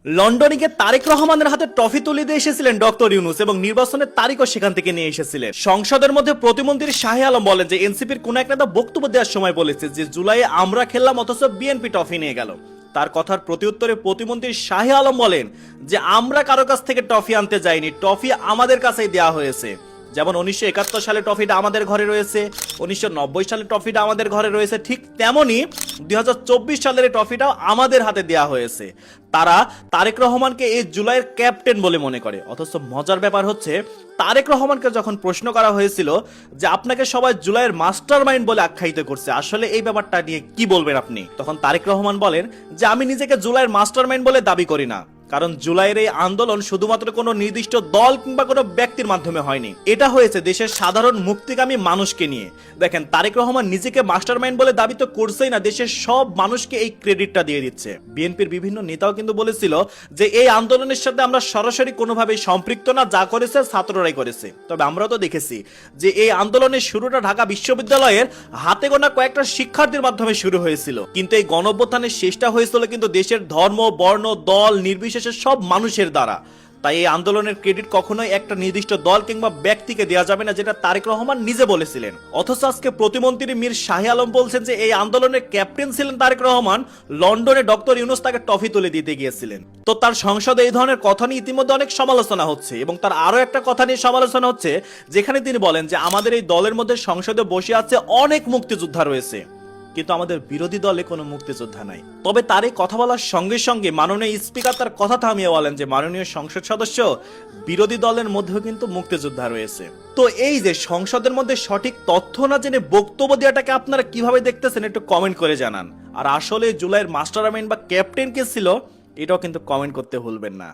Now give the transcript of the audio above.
লন্ডনে গিয়ে তারেক রহমানের হাতে ট্রফি তুলে দিয়ে এসেছিলেন ডক্টর ইউনূস এবং নির্বাচনের তারিখও সেখান থেকে নিয়ে এসেছিলেন। সংসদের মধ্যে প্রতিমন্ত্রী শাহে আলম বলেন যে এনসিপির কোন এক নেতা বক্তব্য দেওয়ার সময় বলেছে যে জুলাইয়ে আমরা খেললাম অথচ বিএনপি ট্রফি নিয়ে গেল। তার কথার প্রতিউত্তরে প্রতিমন্ত্রী শাহে আলম বলেন যে আমরা কারো কাছ থেকে ট্রফি আনতে যাইনি, ট্রফি আমাদের কাছেই দেওয়া হয়েছে। যেমন 1971 সালে ট্রফিটা আমাদের ঘরে রয়েছে, 1990 সালে ট্রফিটা আমাদের ঘরে রয়েছে, ঠিক তেমনি 2024 সালের ট্রফিটাও আমাদের হাতে দেওয়া হয়েছে। তারা তারেক রহমানকে এই জুলাইয়ের ক্যাপ্টেন বলে মনে করে। অথচ মজার ব্যাপার হচ্ছে তারেক রহমানকে যখন প্রশ্ন করা হয়েছিল যে আপনাকে সবাই জুলাইয়ের মাস্টার মাইন্ড বলে আখ্যায়িত করছে, আসলে এই ব্যাপারটা নিয়ে কি বলবেন আপনি? তখন তারেক রহমান বলেন যে আমি নিজেকে জুলাইয়ের মাস্টার মাইন্ড বলে দাবি করি না, কারণ জুলাইয়ের এই আন্দোলন শুধুমাত্র কোনো নির্দিষ্ট দল কিংবা কোনো ব্যক্তির মাধ্যমে হয়নি, এটা হয়েছে দেশের সাধারণ মুক্তিকামী মানুষকে নিয়ে। দেখেন, তারেক রহমান নিজেকে মাস্টারমাইন্ড বলে দাবি তো করছেই না, দেশের সব মানুষকে এই ক্রেডিটটা দিয়ে দিচ্ছে। বিএনপির বিভিন্ন নেতাও কিন্তু বলেছিল যে এই আন্দোলনের সাথে আমরা সরাসরি কোনোভাবেই সম্পৃক্ত না, যা করেছে ছাত্ররাই করেছে। তবে আমরা তো দেখেছি যে এই আন্দোলনের শুরুটা ঢাকা বিশ্ববিদ্যালয়ের হাতে গোনা কয়েকটা শিক্ষার্থীর মাধ্যমে শুরু হয়েছিল, কিন্তু এই গণঅভ্যুত্থানের শেষটা হয়েছিল কিন্তু দেশের ধর্ম, বর্ণ, দল নির্বিশেষে সব মানুষের দ্বারা। তাই এই আন্দোলনের ক্রেডিট কখনোই একটা নির্দিষ্ট দল কিংবা ব্যক্তিকে দেওয়া যাবে না, যেটা তারেক রহমান নিজে বলেছিলেন। অথচ আজকে প্রতিমন্ত্রী মীর শাহে আলম বলছেন যে এই আন্দোলনের ক্যাপ্টেন ছিলেন তারেক রহমান, লন্ডনে ডক্টর ইউনূস তাকে ট্রফি তুলে দিতে গিয়েছিলেন। তো তার সংসদে এই ধরনের কথা নিয়ে ইতিমধ্যে অনেক সমালোচনা হচ্ছে, এবং তার আরো একটা কথা নিয়ে সমালোচনা হচ্ছে যেখানে তিনি বলেন যে আমাদের এই দলের মধ্যে সংসদে বসে আছে অনেক মুক্তিযোদ্ধা রয়েছে, কিন্তু আমাদের বিরোধী দলে কোনো মুক্তিযোদ্ধা নাই। তবে তার এই কথা বলার সঙ্গে সঙ্গে মাননীয় স্পিকার তার কথা থামিয়ে বলেন যে মাননীয় সংসদ সদস্য, বিরোধী দলের মধ্যেও কিন্তু মুক্তিযোদ্ধা রয়েছে। তো এই যে সংসদের মধ্যে সঠিক তথ্য না জেনে বক্তব্য দেওয়াটাকে আপনারা কিভাবে দেখতেছেন একটু কমেন্ট করে জানান। আর আসলে জুলাইয়ের মাস্টারমাইন্ড বা ক্যাপ্টেন কে ছিল এটাও কিন্তু কমেন্ট করতে ভুলবেন না।